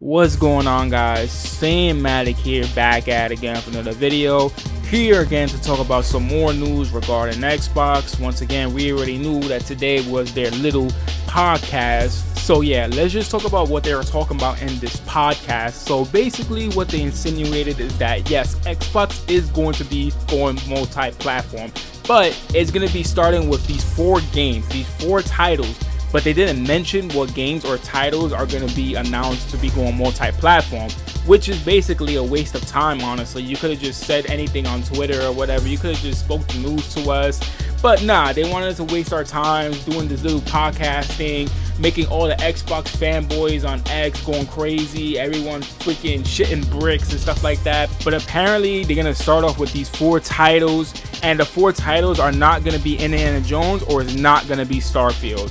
What's going on, guys? Sam Matic here, back at it again for another video. Here again to talk about some more news regarding Xbox. Once again, we already knew that today was their little podcast. So yeah, let's just talk about what they were talking about in this podcast. So basically what they insinuated is that yes, Xbox is going to be going multi-platform, but it's going to be starting with these 4 games, these 4 titles. But they didn't mention what games or titles are going to be announced to be going multi-platform, which is basically a waste of time, honestly. You could have just said anything on Twitter or whatever. You could have just spoke the news to us. But nah, they wanted us to waste our time doing this little podcasting, making all the Xbox fanboys on X going crazy, everyone freaking shitting bricks and stuff like that. But apparently they're going to start off with these 4 titles, and the 4 titles are not going to be Indiana Jones or is not going to be Starfield.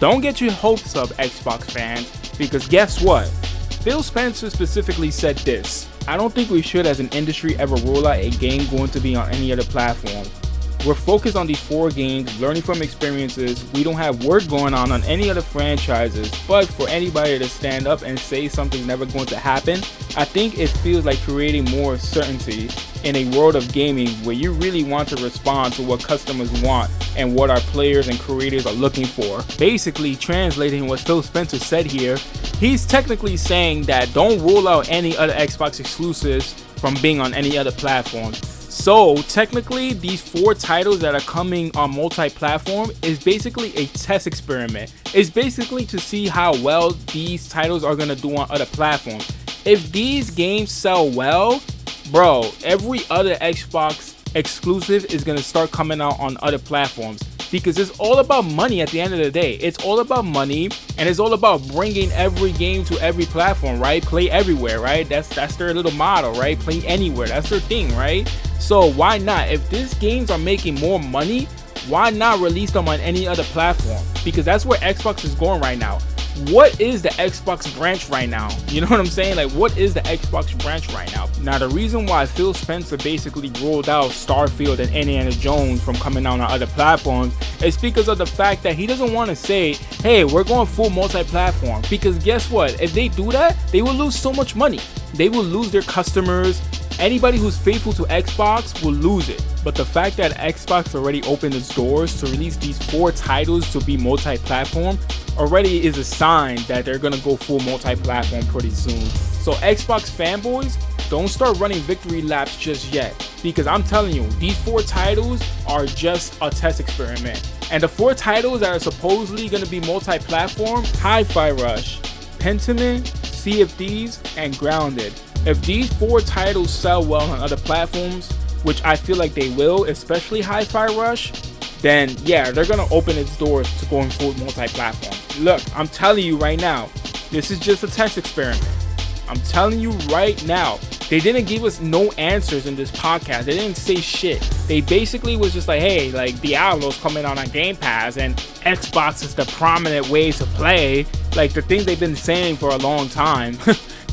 Don't get your hopes up, Xbox fans, because guess what? Phil Spencer specifically said this: I don't think we should as an industry ever roll out a game going to be on any other platform. We're focused on these 4 games, learning from experiences. We don't have work going on any other franchises, but for anybody to stand up and say something's never going to happen, I think it feels like creating more certainty in a world of gaming where you really want to respond to what customers want and what our players and creators are looking for. Basically, translating what Phil Spencer said here, he's technically saying that don't roll out any other Xbox exclusives from being on any other platforms. So technically, these 4 titles that are coming on multi-platform is basically a test experiment. It's basically to see how well these titles are going to do on other platforms. If these games sell well, bro, every other Xbox exclusive is going to start coming out on other platforms, because it's all about money at the end of the day. It's all about money, and it's all about bringing every game to every platform, right? Play everywhere, right? That's their little motto, right? Play anywhere. That's their thing, right? So why not? If these games are making more money, why not release them on any other platform? Because that's where Xbox is going right now. What is the Xbox branch right now? You know what I'm saying? Like, what is the Xbox branch right now? Now, the reason why Phil Spencer basically rolled out Starfield and Indiana Jones from coming out on other platforms is because of the fact that he doesn't want to say, hey, we're going full multi-platform. Because guess what? If they do that, they will lose so much money. They will lose their customers. Anybody who's faithful to Xbox will lose it. But the fact that Xbox already opened its doors to release these 4 titles to be multi-platform already is a sign that they're gonna go full multi-platform pretty soon. So Xbox fanboys, don't start running victory laps just yet, because I'm telling you, these 4 titles are just a test experiment. And the 4 titles that are supposedly gonna be multi-platform: Hi-Fi Rush, Pentiment, Sea of Thieves, and Grounded. If these 4 titles sell well on other platforms, which I feel like they will, especially Hi-Fi Rush, then yeah, they're gonna open its doors to going full multi-platform. Look, I'm telling you right now, this is just a test experiment. I'm telling you right now, they didn't give us no answers in this podcast. They didn't say shit. They basically was just like, hey, like Diablo's coming out on Game Pass and Xbox is the prominent way to play. Like the things they've been saying for a long time.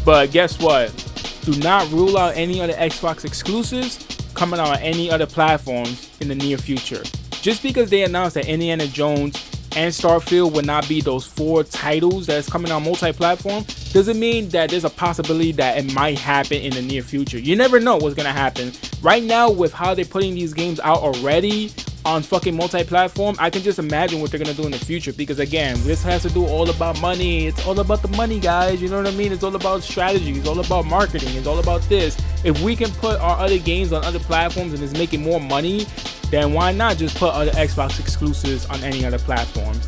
But guess what? Do not rule out any other Xbox exclusives coming out on any other platforms in the near future. Just because they announced that Indiana Jones and Starfield would not be those 4 titles that's coming on multi-platform doesn't mean that there's a possibility that it might happen in the near future. You never know what's gonna happen. Right now, with how they're putting these games out already on fucking multi-platform, I can just imagine what they're gonna do in the future, because again, this has to do all about money. It's all about the money, guys. You know what I mean? It's all about strategy. It's all about marketing. It's all about this. If we can put our other games on other platforms and it's making more money, then why not just put other Xbox exclusives on any other platforms?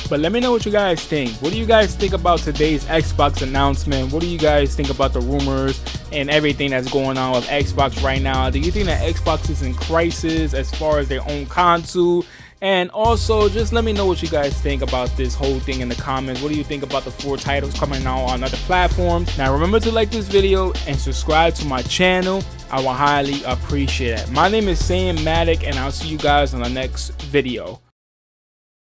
But let me know what you guys think. What do you guys think about today's Xbox announcement? What do you guys think about the rumors and everything that's going on with Xbox right now? Do you think that Xbox is in crisis as far as their own console? And also, just let me know what you guys think about this whole thing in the comments. What do you think about the 4 titles coming out on other platforms? Now, remember to like this video and subscribe to my channel. I will highly appreciate it. My name is Sam Matic, and I'll see you guys on the next video.